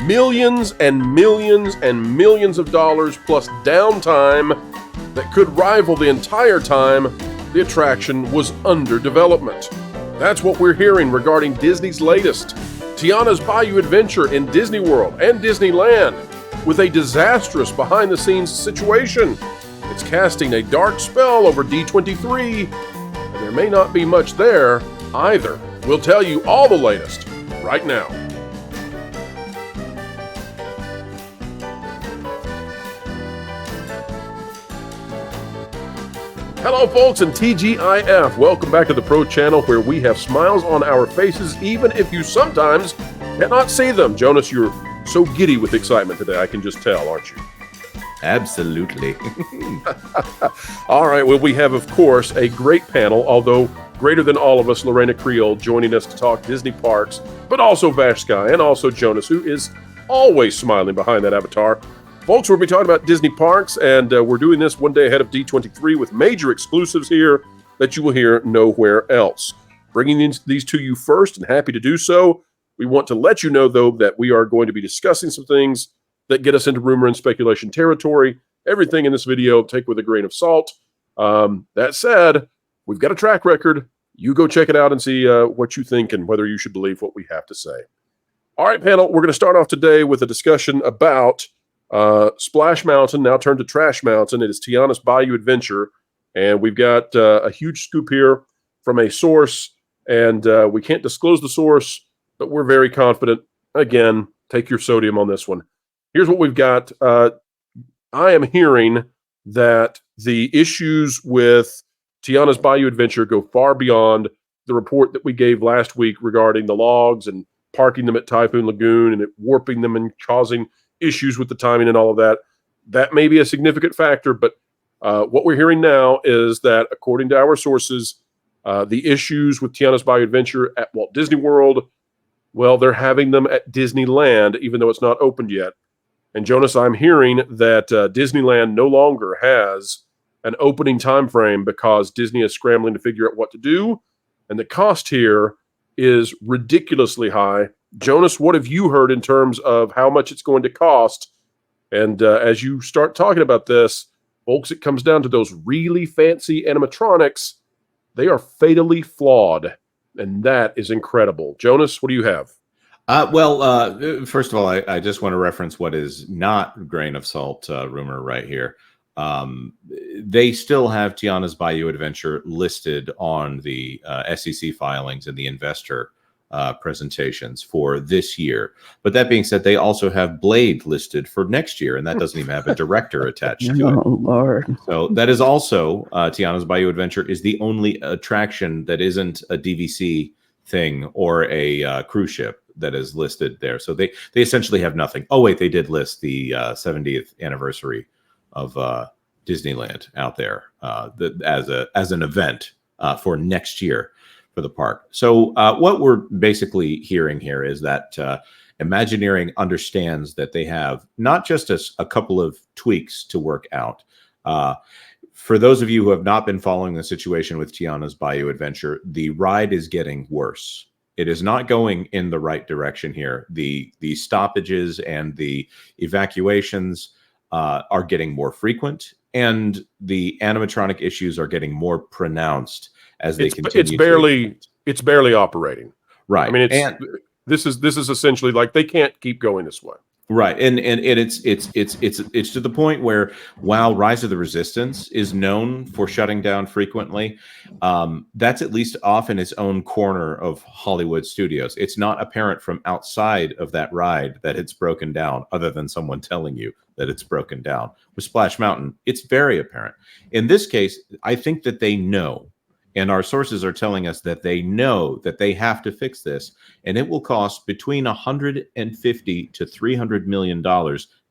millions and millions and millions of dollars plus downtime that could rival the entire time the attraction was under development. That's what we're hearing regarding Disney's latest, Tiana's Bayou Adventure in Disney World and Disneyland, with a disastrous behind-the-scenes situation. It's casting a dark spell over D23, and there may not be much there either. We'll tell you all the latest right now. Hello folks and TGIF, welcome back to the Pro Channel where we have smiles on our faces even if you sometimes cannot see them. Jonas, you're so giddy with excitement today, I can just tell, aren't you? Absolutely. All right, well we have of course a great panel, although greater than all of us, Lorena Creole joining us to talk Disney parks, but also Vash Sky and also Jonas, who is always smiling behind that avatar. Folks, we'll be talking about Disney parks, and we're doing this one day ahead of D23 with major exclusives here that you will hear nowhere else. Bringing these to you first, and happy to do so. We want to let you know, though, that we are going to be discussing some things that get us into rumor and speculation territory. Everything in this video, take with a grain of salt. That said, we've got a track record. You go check it out and see what you think and whether you should believe what we have to say. All right, panel, we're going to start off today with a discussion about Splash Mountain, now turned to Trash Mountain. It is Tiana's Bayou Adventure, and we've got a huge scoop here from a source, and we can't disclose the source, but we're very confident. Again, take your sodium on this one. Here's what we've got. I am hearing that the issues with Tiana's Bayou Adventure go far beyond the report that we gave last week regarding the logs and parking them at Typhoon Lagoon and it warping them and causing issues with the timing and all of that. That may be a significant factor, but what we're hearing now is that according to our sources, the issues with Tiana's Bayou Adventure at Walt Disney World, well, they're having them at Disneyland, even though it's not opened yet. And Jonas, I'm hearing that Disneyland no longer has an opening time frame because Disney is scrambling to figure out what to do, and the cost here is ridiculously high. Jonas, what have you heard in terms of how much it's going to cost? And as you start talking about this, folks, it comes down to those really fancy animatronics. They are fatally flawed, and that is incredible. Jonas, what do you have? First of all, I just want to reference what is not grain of salt rumor right here. They still have Tiana's Bayou Adventure listed on the SEC filings and the investor presentations for this year. But that being said, they also have Blade listed for next year, and that doesn't even have a director attached to it. Oh, Lord. So that is also Tiana's Bayou Adventure is the only attraction that isn't a DVC thing or a cruise ship that is listed there. So they essentially have nothing. Oh, wait, they did list the 70th anniversary of Disneyland out there as an event for next year for the park. So what we're basically hearing here is that Imagineering understands that they have not just a couple of tweaks to work out. For those of you who have not been following the situation with Tiana's Bayou Adventure, the ride is getting worse. It is not going in the right direction here. The stoppages and the evacuations are getting more frequent, and the animatronic issues are getting more pronounced as they continue. It's barely operating. Right. I mean, this is essentially like they can't keep going this way. Right, and it's to the point where while Rise of the Resistance is known for shutting down frequently, that's at least off in its own corner of Hollywood studios. It's not apparent from outside of that ride that it's broken down, other than someone telling you that it's broken down. With Splash Mountain, it's very apparent. In this case, I think that they know. And our sources are telling us that they know that they have to fix this, and it will cost between $150 to $300 million,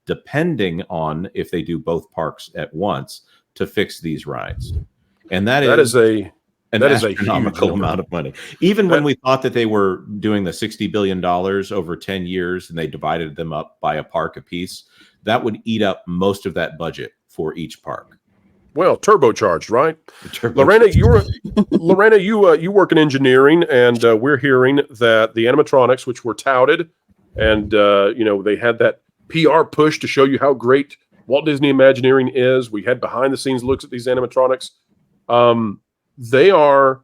depending on if they do both parks at once to fix these rides. And that is an astronomical amount of money. Even when we thought that they were doing the $60 billion over 10 years and they divided them up by a park apiece, that would eat up most of that budget for each park. Well, turbocharged, right? Lorena, you work in engineering, and we're hearing that the animatronics, which were touted and they had that PR push to show you how great Walt Disney Imagineering is. We had behind the scenes looks at these animatronics. They are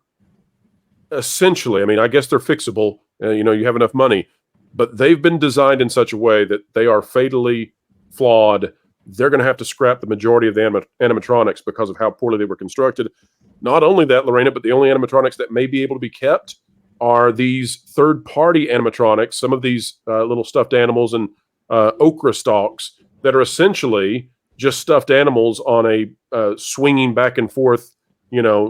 essentially, I mean, I guess they're fixable. You have enough money, but they've been designed in such a way that they are fatally flawed. They're going to have to scrap the majority of the animatronics because of how poorly they were constructed. Not only that, Lorena, but the only animatronics that may be able to be kept are these third-party animatronics, some of these little stuffed animals and okra stalks that are essentially just stuffed animals on a swinging back and forth,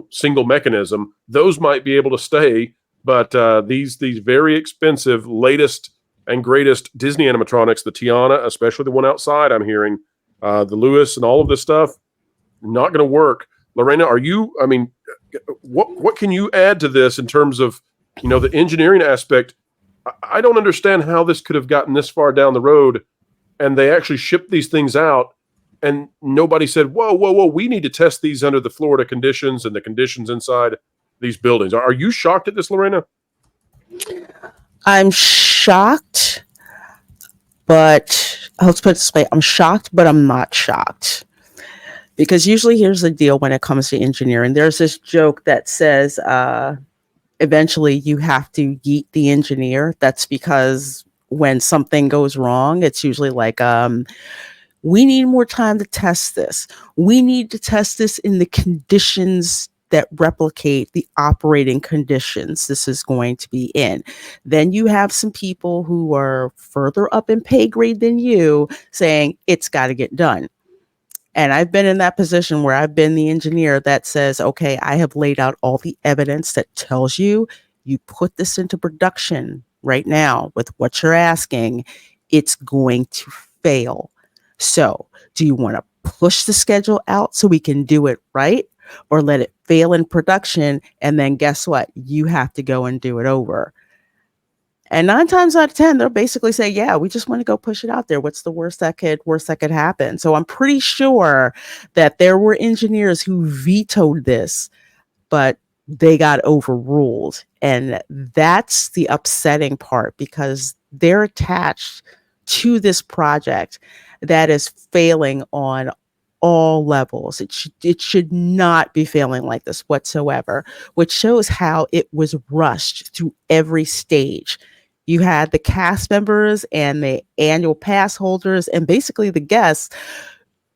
single mechanism. Those might be able to stay, but these very expensive, latest and greatest Disney animatronics, the Tiana, especially the one outside, I'm hearing, the Lewis and all of this stuff, not going to work. Lorena, what can you add to this in terms of, the engineering aspect? I don't understand how this could have gotten this far down the road and they actually shipped these things out and nobody said, whoa, we need to test these under the Florida conditions and the conditions inside these buildings. Are you shocked at this, Lorena? I'm shocked, but let's put it this way. I'm shocked, but I'm not shocked. Because usually here's the deal when it comes to engineering. There's this joke that says eventually you have to yeet the engineer. That's because when something goes wrong, it's usually like, we need more time to test this. We need to test this in the conditions that replicate the operating conditions this is going to be in. Then you have some people who are further up in pay grade than you saying it's got to get done. And I've been in that position where I've been the engineer that says, okay, I have laid out all the evidence that tells you put this into production right now with what you're asking, it's going to fail. So do you want to push the schedule out so we can do it right, or let it fail in production? And then guess what? You have to go and do it over. And 9 times out of 10, they'll basically say, yeah, we just want to go push it out there. What's the worst that could happen? So I'm pretty sure that there were engineers who vetoed this, but they got overruled. And that's the upsetting part, because they're attached to this project that is failing on all levels. It should not be failing like this whatsoever, which shows how it was rushed through every stage. You had the cast members and the annual pass holders and basically the guests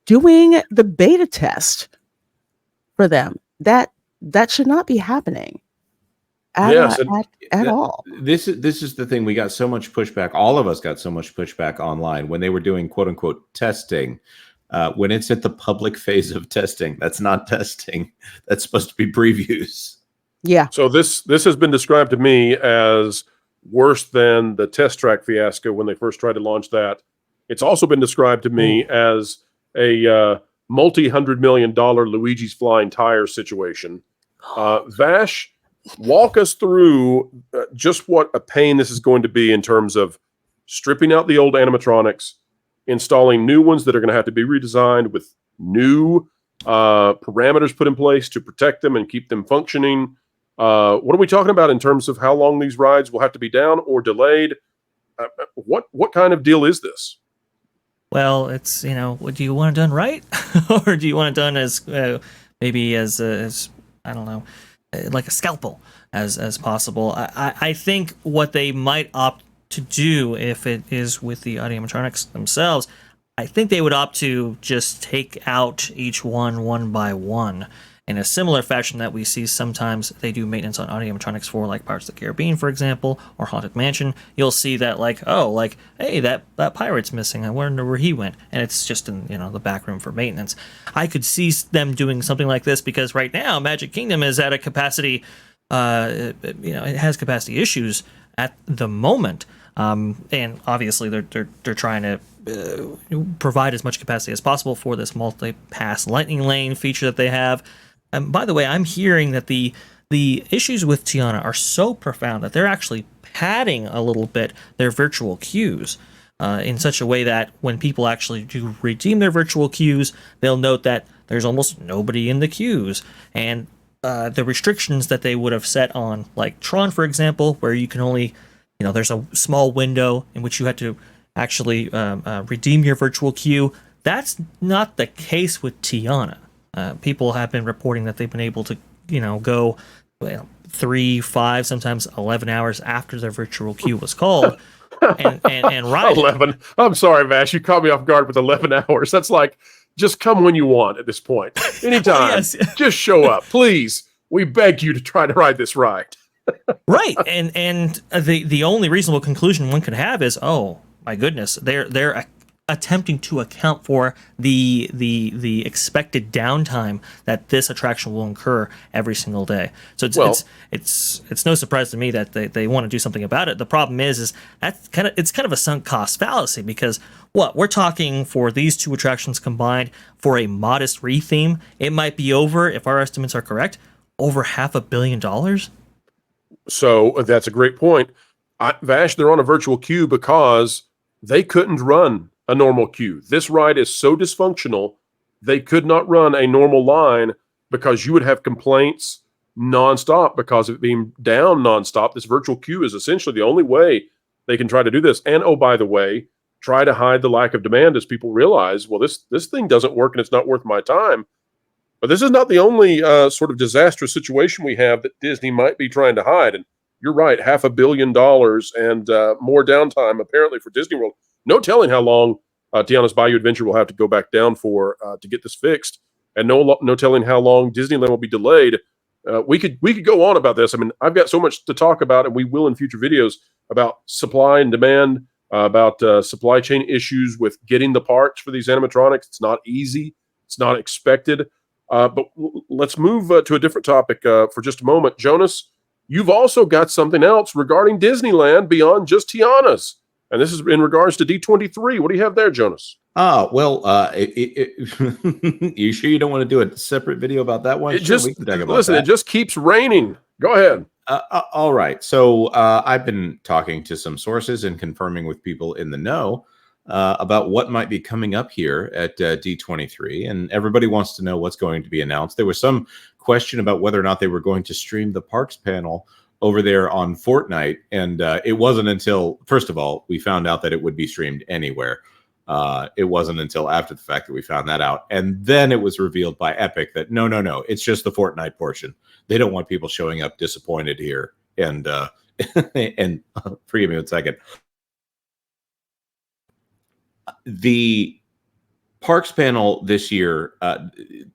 doing the beta test for them. That should not be happening at all. This is the thing. We got so much pushback. All of us got so much pushback online when they were doing quote unquote testing. When it's at the public phase of testing, that's not testing. That's supposed to be previews. Yeah. So this has been described to me as worse than the test track fiasco when they first tried to launch that. It's also been described to me as a multi-$100 million Luigi's Flying Tires situation. Vash, walk us through just what a pain this is going to be in terms of stripping out the old animatronics, installing new ones that are going to have to be redesigned with new parameters put in place to protect them and keep them functioning. What are we talking about in terms of how long these rides will have to be down or delayed? What kind of deal is this? Well, it's, do you want it done right? Or do you want it done as maybe as I don't know, like a scalpel as possible? I think what they might opt to do, if it is with the animatronics themselves, I think they would opt to just take out each one by one, in a similar fashion that we see sometimes they do maintenance on animatronics for, like Pirates of the Caribbean, for example, or Haunted Mansion. You'll see that, hey, that pirate's missing. I wonder where he went, and it's just in the back room for maintenance. I could see them doing something like this, because right now Magic Kingdom is at a capacity. It has capacity issues at the moment, and obviously they're trying to provide as much capacity as possible for this multi-pass lightning lane feature that they have. And by the way, I'm hearing that the issues with Tiana are so profound that they're actually padding a little bit their virtual queues in such a way that when people actually do redeem their virtual queues, they'll note that there's almost nobody in the queues. And the restrictions that they would have set on, like Tron, for example, where you can only there's a small window in which you had to actually redeem your virtual queue. That's not the case with Tiana. People have been reporting that they've been able to, go 3, 5, sometimes 11 hours after their virtual queue was called and ride 11. I'm sorry, Vash. You caught me off guard with 11 hours. That's like, just come when you want at this point. Anytime. Yes. Just show up. Please. We beg you to try to ride this ride. Right. And the only reasonable conclusion one could have is, oh my goodness, they're attempting to account for the expected downtime that this attraction will incur every single day. So it's no surprise to me that they want to do something about it. The problem is it's kind of a sunk cost fallacy, because we're talking for these two attractions combined for a modest retheme, it might be over, if our estimates are correct, over $500 million. So that's a great point. Vash, they're on a virtual queue because they couldn't run a normal queue. This ride is so dysfunctional, they could not run a normal line because you would have complaints nonstop because of it being down nonstop. This virtual queue is essentially the only way they can try to do this. And oh, by the way, try to hide the lack of demand as people realize, well, this thing doesn't work and it's not worth my time. But this is not the only sort of disastrous situation we have that Disney might be trying to hide. And you're right, $500 million and more downtime apparently for Disney World. No telling how long Tiana's Bayou Adventure will have to go back down for to get this fixed, and no telling how long Disneyland will be delayed. We could go on about this. I mean, I've got so much to talk about, and we will in future videos, about supply and demand, about supply chain issues with getting the parts for these animatronics. It's not easy. It's not expected. But let's move to a different topic for just a moment. Jonas, you've also got something else regarding Disneyland beyond just Tiana's. And this is in regards to D23. What do you have there, Jonas? Well, you sure you don't want to do a separate video about that one? We can talk about that. It just keeps raining. Go ahead. All right. So I've been talking to some sources and confirming with people in the know about what might be coming up here at D23. And everybody wants to know what's going to be announced. There was some question about whether or not they were going to stream the parks panel over there on Fortnite, and it wasn't until, first of all, we found out that it would be streamed anywhere. It wasn't until after the fact that we found that out, and then it was revealed by Epic that no, it's just the Fortnite portion. They don't want people showing up disappointed here. And and forgive me 1 second. The Parks panel this year,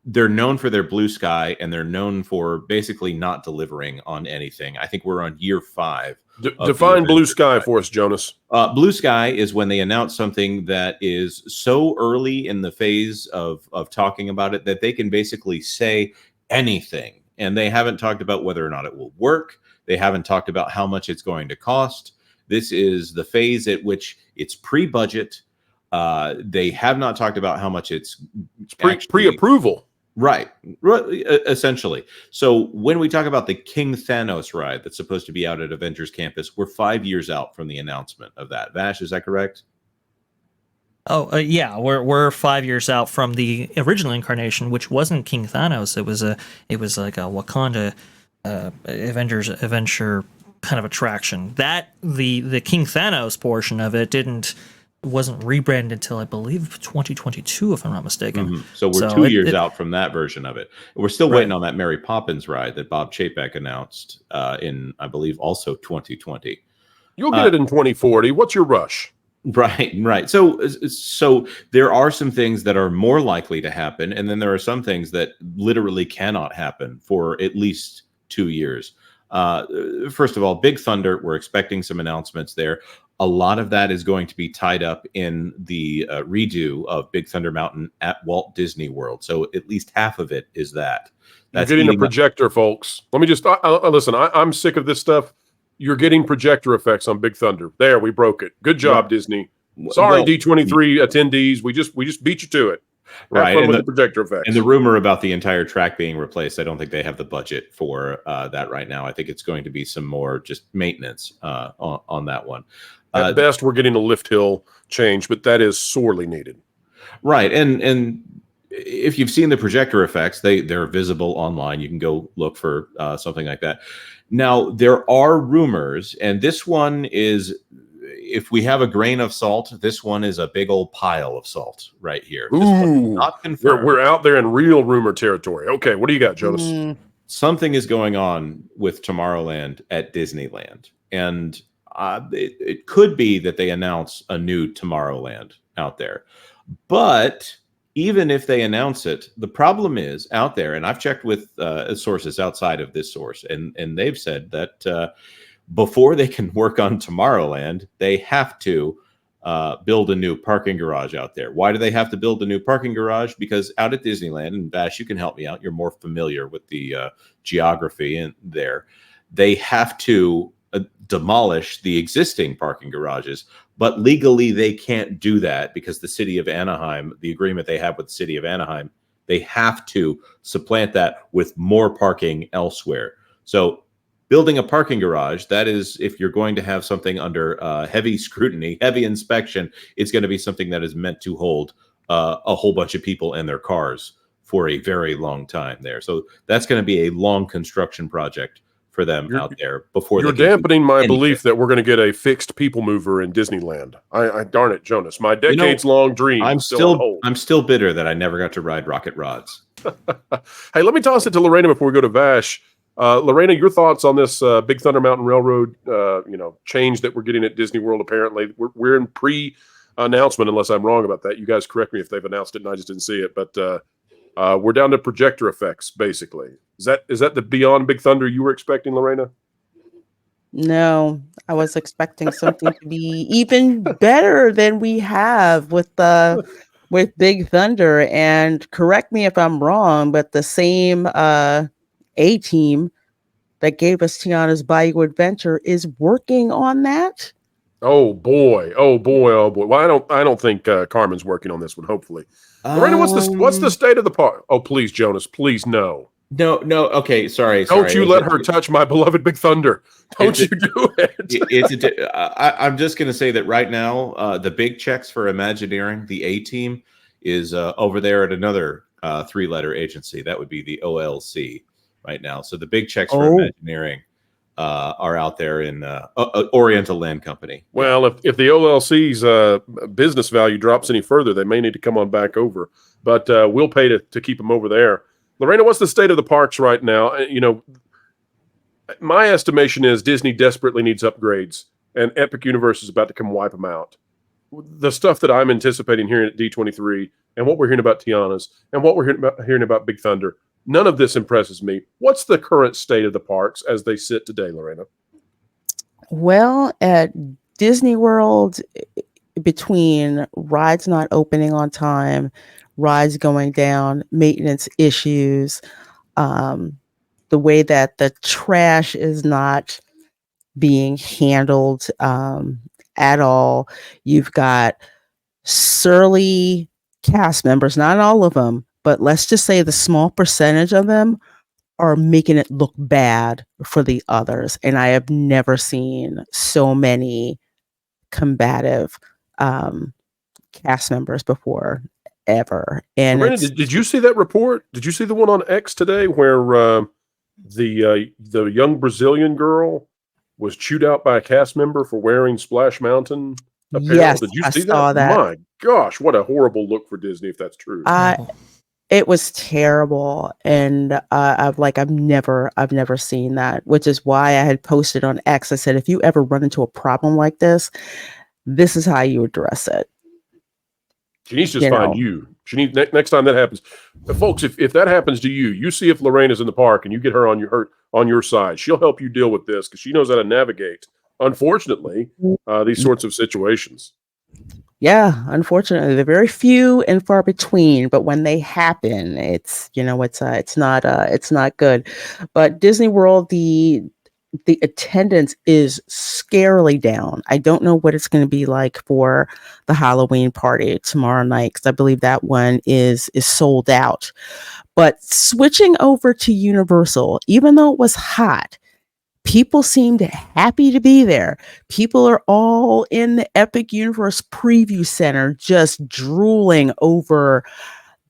they're known for their blue sky, and they're known for basically not delivering on anything. I think we're on year 5. Define blue sky for us, Jonas. Blue sky is when they announce something that is so early in the phase of talking about it that they can basically say anything. And they haven't talked about whether or not it will work. They haven't talked about how much it's going to cost. This is the phase at which it's pre-budget. They have not talked about how much it's pre-approval. Right, essentially. So when we talk about the King Thanos ride that's supposed to be out at Avengers Campus, we're 5 years out from the announcement of that. Vash, is that correct? Yeah, we're 5 years out from the original incarnation, which wasn't King Thanos. It was like a Wakanda Avengers adventure kind of attraction. That the King Thanos portion of it wasn't rebranded until I believe 2022, if I'm not mistaken. Mm-hmm. So we're 2 years out from that version of it. We're still waiting on that Mary Poppins ride that Bob Chapek announced in, I believe, also 2020. You'll get it in 2040. What's your rush? Right. So there are some things that are more likely to happen, and then there are some things that literally cannot happen for at least 2 years. First of all, Big Thunder, we're expecting some announcements there. A lot of that is going to be tied up in the redo of Big Thunder Mountain at Walt Disney World. So at least half of it is that. You're getting a projector, folks. Let me just listen. I'm sick of this stuff. You're getting projector effects on Big Thunder. There, we broke it. Good job, Disney. Sorry, D23 attendees. We just beat you to it. Right, and the projector effects. And the rumor about the entire track being replaced, I don't think they have the budget for that right now. I think it's going to be some more just maintenance on that one. At best, we're getting a lift hill change, but that is sorely needed. Right, and if you've seen the projector effects, they're visible online. You can go look for something like that. Now, there are rumors, and this one is, if we have a grain of salt, this one is a big old pile of salt right here. This one is Ooh, not confirmed. we're out there in real rumor territory. Okay, what do you got, Jonas? Something is going on with Tomorrowland at Disneyland, and it could be that they announce a new Tomorrowland out there. But even if they announce it, the problem is out there, and I've checked with sources outside of this source, and they've said that before they can work on Tomorrowland, they have to build a new parking garage out there. Why do they have to build a new parking garage? Because out at Disneyland, and Vash, you can help me out, you're more familiar with the geography in there, they have to demolish the existing parking garages, but legally they can't do that because the city of Anaheim, the agreement they have with the city of Anaheim, they have to supplant that with more parking elsewhere. So building a parking garage, that is, if you're going to have something under heavy scrutiny, heavy inspection, it's going to be something that is meant to hold a whole bunch of people and their cars for a very long time there. So that's going to be a long construction project for them out there before you're dampening my belief that we're going to get a fixed people mover in Disneyland. I darn it, Jonas, my decades-long dream. I'm still bitter that I never got to ride Rocket Rods. Hey, let me toss it to Lorena before we go to Vash. Lorena, your thoughts on this Big Thunder Mountain Railroad, change that we're getting at Disney World? Apparently, we're in pre-announcement, unless I'm wrong about that. You guys correct me if they've announced it and I just didn't see it. But we're down to projector effects, basically. Is that the beyond Big Thunder you were expecting, Lorena? No, I was expecting something to be even better than we have with Big Thunder. And correct me if I'm wrong, but the same A-team that gave us Tiana's Bayou Adventure is working on that. Oh boy! Well, I don't think Carmen's working on this one. Hopefully, Lorena, what's the state of the park? Oh, please, Jonas, please, no. No. Okay, sorry. Don't you let her touch my beloved Big Thunder. Don't you do it. I'm just going to say that right now, the big checks for Imagineering, the A-team, is over there at another three-letter agency. That would be the OLC right now. So the big checks for Imagineering are out there in Oriental Land Company. Well, if the OLC's business value drops any further, they may need to come on back over. But we'll pay to keep them over there. Lorena, what's the state of the parks right now? My estimation is Disney desperately needs upgrades, and Epic Universe is about to come wipe them out. The stuff that I'm anticipating hearing at D23, and what we're hearing about Tiana's, and what we're hearing about Big Thunder, none of this impresses me. What's the current state of the parks as they sit today, Lorena? Well, at Disney World, between rides not opening on time, rides going down, maintenance issues, the way that the trash is not being handled at all. You've got surly cast members, not all of them, but let's just say the small percentage of them are making it look bad for the others. And I have never seen so many combative cast members before, ever. And Lorena, did you see that report? Did you see the one on X today where the young Brazilian girl was chewed out by a cast member for wearing Splash Mountain apparel? Yes, did you I see saw that? My gosh, what a horrible look for Disney if that's true. It was terrible, and I've never seen that, which is why I had posted on X. I said, if you ever run into a problem like this is how you address it. She needs to just find you. She needs next time that happens, folks. If that happens to you, you see if Lorena's in the park and you get her on your side. She'll help you deal with this because she knows how to navigate. Unfortunately, these sorts of situations. Yeah, unfortunately, they're very few and far between. But when they happen, it's not good. But Disney World, the attendance is scarily down. I don't know what it's going to be like for the Halloween party tomorrow night, because I believe that one is sold out. But switching over to Universal, even though it was hot, people seemed happy to be there. People are all in the Epic Universe Preview Center just drooling over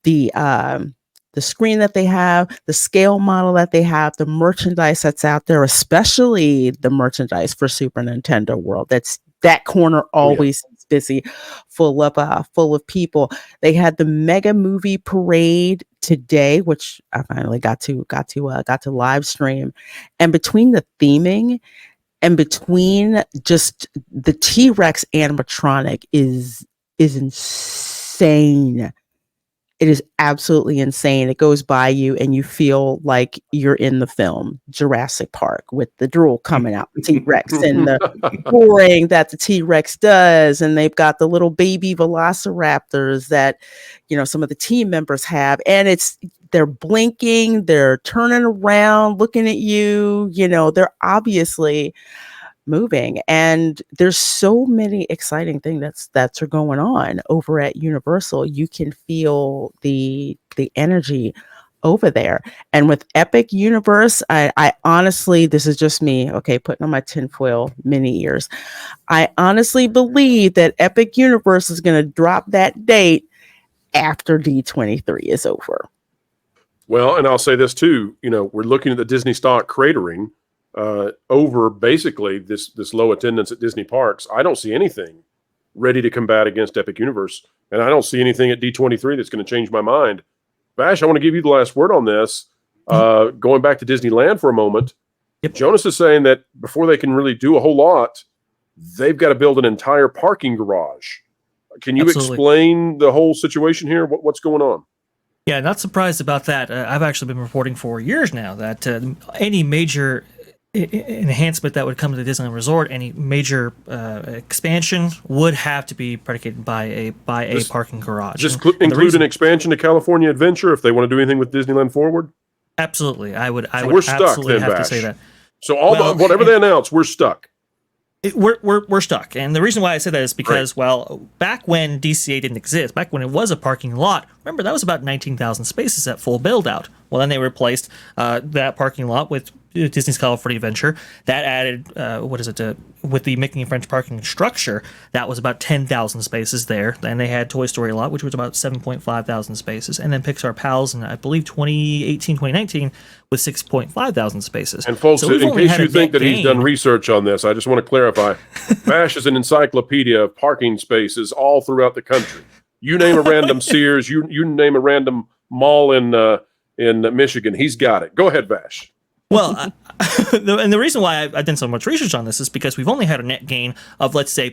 the the screen that they have, the scale model that they have, the merchandise that's out there, especially the merchandise for Super Nintendo World. That corner always is busy, full of people. They had the Mega Movie Parade today, which I finally got to live stream. And between the theming and between just the T-Rex animatronic is insane. It is absolutely insane. It goes by you and you feel like you're in the film Jurassic Park with the drool coming out, the T-Rex and the roaring that the T-Rex does. And they've got the little baby velociraptors that, some of the team members have. And they're blinking, they're turning around, looking at you, they're obviously moving, and there's so many exciting things that's going on over at Universal. You can feel the energy over there. And with Epic Universe, I honestly, this is just me, okay, putting on my tinfoil mini ears, I honestly believe that Epic Universe is going to drop that date after D23 is over. Well, and I'll say this too, we're looking at the Disney stock cratering over basically this low attendance at Disney parks. I don't see anything ready to combat against Epic Universe, and I don't see anything at D23 that's going to change my mind. Vash, I want to give you the last word on this. Going back to Disneyland for a moment, Yep. Jonas is saying that before they can really do a whole lot, they've got to build an entire parking garage. Can you Absolutely. explain the whole situation here? What's going on? Yeah, not surprised about that. I've actually been reporting for years now that any major enhancement that would come to the Disneyland Resort, any major expansion would have to be predicated by a parking garage. Just And the include reason- an expansion to California Adventure if they want to do anything with Disneyland Forward? Absolutely, I would we're stuck absolutely then, have to Vash. say that. So Well, whatever they announce, we're stuck. We're stuck, and the reason why I say that is because, well, back when DCA didn't exist, back when it was a parking lot, remember that was about 19,000 spaces at full build out. Well, then they replaced that parking lot with Disney's California Adventure. That added with the Mickey and Friends parking structure, that was about 10,000 spaces there. Then they had Toy Story Lot, which was about 7.5 thousand spaces, and then Pixar Pals in, I believe, 2018, 2019 with 6.5 thousand spaces. And folks, So we've in only case had you a think that he's done gain. research on this, I just want to clarify. Vash is an encyclopedia of parking spaces all throughout the country. You name a random Sears, you name a random mall in Michigan, he's got it. Go ahead, Vash. Well, and the reason why I've done so much research on this is because we've only had a net gain of, let's say,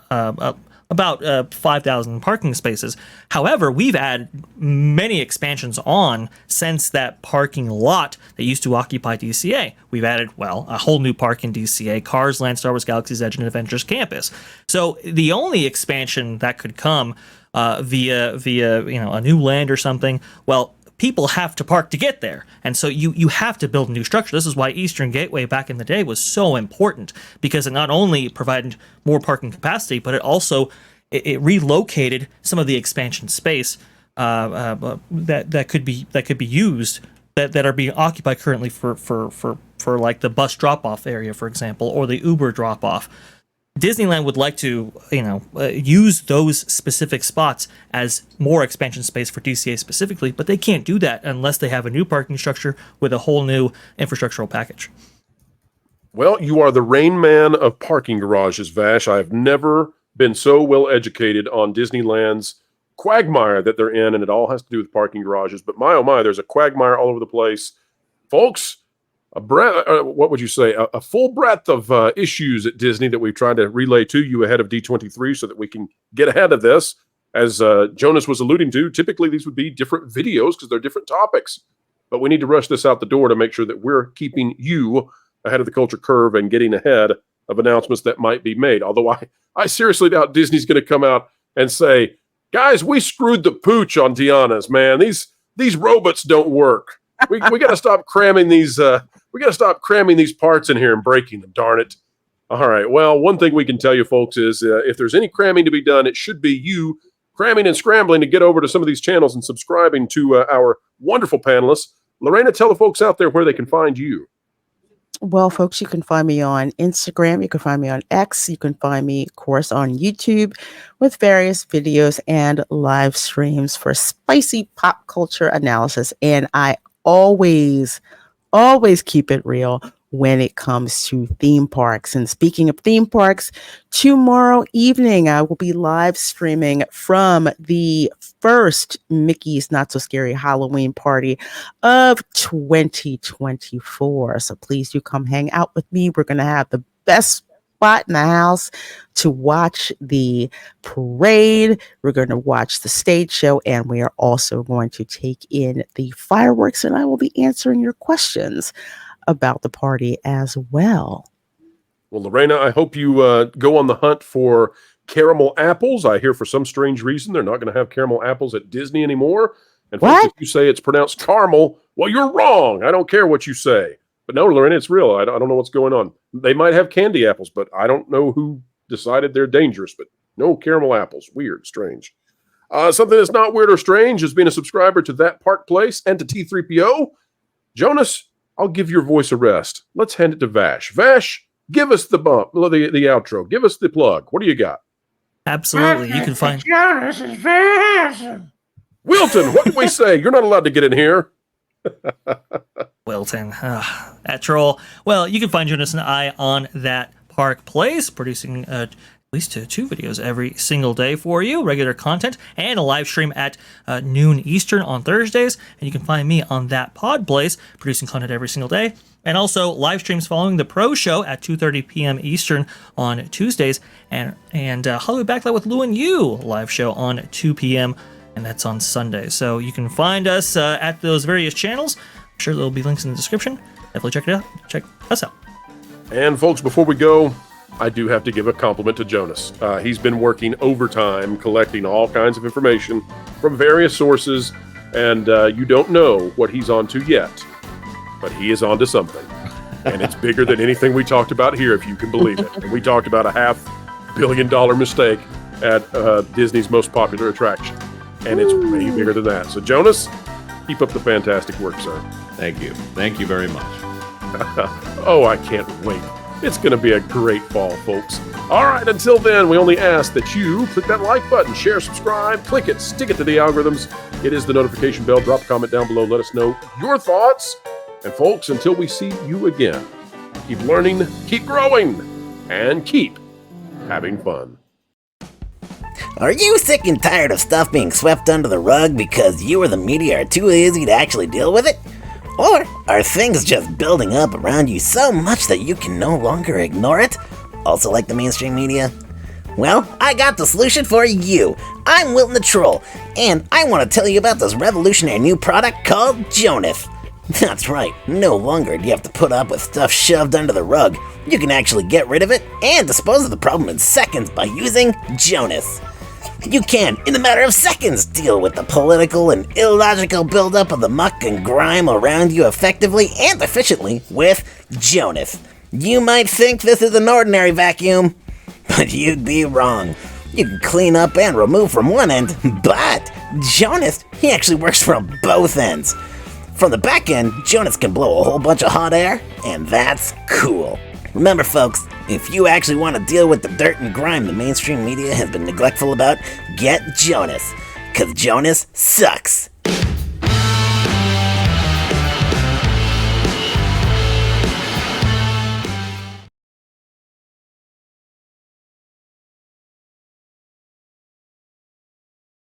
about 5,000 parking spaces. However, we've added many expansions on since that parking lot that used to occupy DCA. We've added, well, a whole new park in DCA, Cars Land, Star Wars Galaxy's Edge, and Adventures Campus. So the only expansion that could come via a new land or something, well, people have to park to get there. And so you have to build a new structure. This is why Eastern Gateway back in the day was so important, because it not only provided more parking capacity, but it also it relocated some of the expansion space that could be used that are being occupied currently for like the bus drop-off area, for example, or the Uber drop-off. Disneyland would like to, use those specific spots as more expansion space for DCA specifically, but they can't do that unless they have a new parking structure with a whole new infrastructural package. Well, you are the Rain Man of parking garages, Vash. I have never been so well educated on Disneyland's quagmire that they're in, and it all has to do with parking garages. But my, oh my, there's a quagmire all over the place. Folks, what would you say? A full breadth of issues at Disney that we've tried to relay to you ahead of D23 so that we can get ahead of this. As Jonas was alluding to, typically these would be different videos because they're different topics. But we need to rush this out the door to make sure that we're keeping you ahead of the culture curve and getting ahead of announcements that might be made. Although I seriously doubt Disney's going to come out and say, guys, we screwed the pooch on Tiana's, man. These robots don't work. We got to stop cramming these. We got to stop cramming these parts in here and breaking them. Darn it! All right. Well, one thing we can tell you, folks, is if there's any cramming to be done, it should be you cramming and scrambling to get over to some of these channels and subscribing to our wonderful panelists. Lorena, tell the folks out there where they can find you. Well, folks, you can find me on Instagram. You can find me on X. You can find me, of course, on YouTube with various videos and live streams for spicy pop culture analysis. And I always keep it real when it comes to theme parks. And speaking of theme parks, tomorrow evening I will be live streaming from the first Mickey's Not So Scary Halloween party of 2024. So please do come hang out with me. We're going to have the best spot in the house to watch the parade. We're going to watch the stage show, and we are also going to take in the fireworks, and I will be answering your questions about the party as well. Well, Lorena, I hope you go on the hunt for caramel apples. I hear for some strange reason they're not going to have caramel apples at Disney anymore. And folks, if you say it's pronounced caramel, well, you're wrong. I don't care what you say. But no, Lorena, it's real. I don't know what's going on. They might have candy apples, but I don't know who decided they're dangerous. But no caramel apples. Weird, strange. Something that's not weird or strange is being a subscriber to That Park Place and to T3PO. Jonas, I'll give your voice a rest. Let's hand it to Vash. Vash, give us the bump, the outro. Give us the plug. What do you got? Absolutely. You can find Jonas is Vash. Wilton, what did we say? You're not allowed to get in here. Wilton, that troll. Well, you can find Jonas and I on That Park Place, producing at least two videos every single day for you, regular content, and a live stream at noon Eastern on Thursdays. And you can find me on That Pod Place, producing content every single day. And also live streams following the Pro Show at 2:30 p.m. Eastern on Tuesdays. And Hollywood Backlight with Lou and You live show on 2 p.m. and that's on Sunday. So you can find us at those various channels. I'm sure there'll be links in the description. Definitely check it out. Check us out. And folks, before we go, I do have to give a compliment to Jonas. He's been working overtime, collecting all kinds of information from various sources, and you don't know what he's onto yet, but he is onto something. And it's bigger than anything we talked about here, if you can believe it. And we talked about a $500 million mistake at Disney's most popular attraction. And it's way bigger than that. So, Jonas, keep up the fantastic work, sir. Thank you. Thank you very much. Oh, I can't wait. It's going to be a great fall, folks. All right, until then, we only ask that you click that like button, share, subscribe, click it, stick it to the algorithms. It is the notification bell. Drop a comment down below. Let us know your thoughts. And folks, until we see you again, keep learning, keep growing, and keep having fun. Are you sick and tired of stuff being swept under the rug because you or the media are too lazy to actually deal with it? Or are things just building up around you so much that you can no longer ignore it? Also like the mainstream media? Well, I got the solution for you. I'm Wilton the Troll, and I want to tell you about this revolutionary new product called Jonas. That's right, no longer do you have to put up with stuff shoved under the rug. You can actually get rid of it and dispose of the problem in seconds by using Jonas. You can, in a matter of seconds, deal with the political and illogical buildup of the muck and grime around you effectively and efficiently with Jonas. You might think this is an ordinary vacuum, but you'd be wrong. You can clean up and remove from one end, but Jonas, he actually works from both ends. From the back end, Jonas can blow a whole bunch of hot air, and that's cool. Remember, folks, if you actually want to deal with the dirt and grime the mainstream media has been neglectful about, get Jonas, 'cause Jonas sucks.